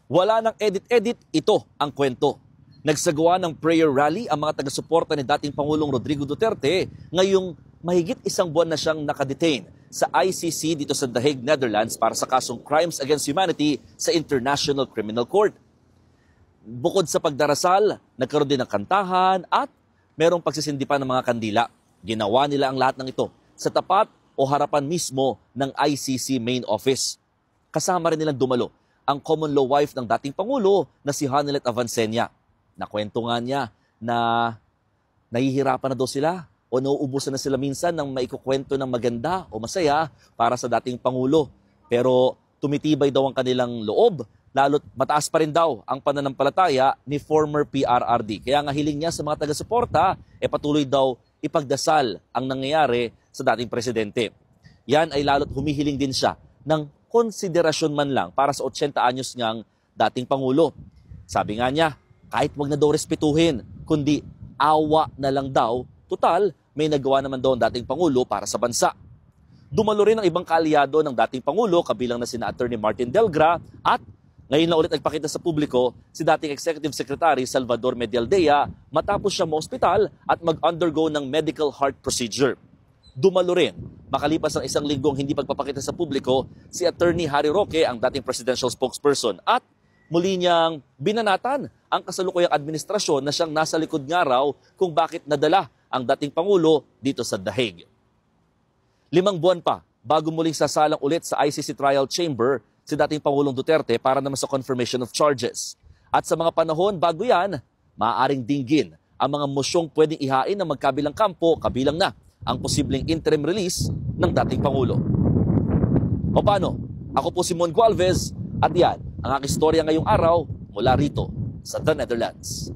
Wala nang edit-edit, ito ang kwento. Nagsagawa ng prayer rally ang mga taga-suporta ni dating Pangulong Rodrigo Duterte ngayong mahigit isang buwan na siyang nakadetain sa ICC dito sa The Hague, Netherlands para sa kasong Crimes Against Humanity sa International Criminal Court. Bukod sa pagdarasal, nagkaroon din ng kantahan at merong pagsisindi pa ng mga kandila. Ginawa nila ang lahat ng ito sa tapat o harapan mismo ng ICC main office. Kasama rin nilang dumalo ang common law wife ng dating Pangulo na si Hanelet Avancenia. Nakwento nga niya na nahihirapan na daw sila o nauubusan na sila minsan ng maikukwento ng maganda o masaya para sa dating Pangulo. Pero tumitibay daw ang kanilang loob, lalo't mataas pa rin daw ang pananampalataya ni former PRRD. Kaya nga hiling niya sa mga taga-suporta, patuloy daw ipagdasal ang nangyayari sa dating presidente. Yan ay lalo't humihiling din siya ng konsiderasyon man lang para sa 80 anyos niyang dating Pangulo. Sabi nga niya, kahit wag na daw respetuhin, kundi awa na lang daw, total, may nagawa naman daw ang dating Pangulo para sa bansa. Dumalo rin ang ibang kaalyado ng dating Pangulo, kabilang na sina Attorney Martin Delgra at ngayon na ulit nagpakita sa publiko si dating Executive Secretary Salvador Medialdea matapos siya ma-hospital at mag-undergo ng medical heart procedure. Dumalo rin, makalipas ang isang linggong hindi pagpapakita sa publiko, si Attorney Harry Roque, ang dating presidential spokesperson, at muli niyang binanatan ang kasalukuyang administrasyon na siyang nasa likod nga raw kung bakit nadala ang dating Pangulo dito sa The Hague. 5 buwan pa bago muling sasalang ulit sa ICC trial chamber si dating Pangulong Duterte para naman sa confirmation of charges. At sa mga panahon bago yan, maaaring dinggin ang mga mosyong pwedeng ihain ng magkabilang kampo, kabilang na ang posibleng interim release ng dating Pangulo. O paano? Ako po si Mon Gualvez at yan ang aking istorya ngayong araw mula rito sa The Netherlands.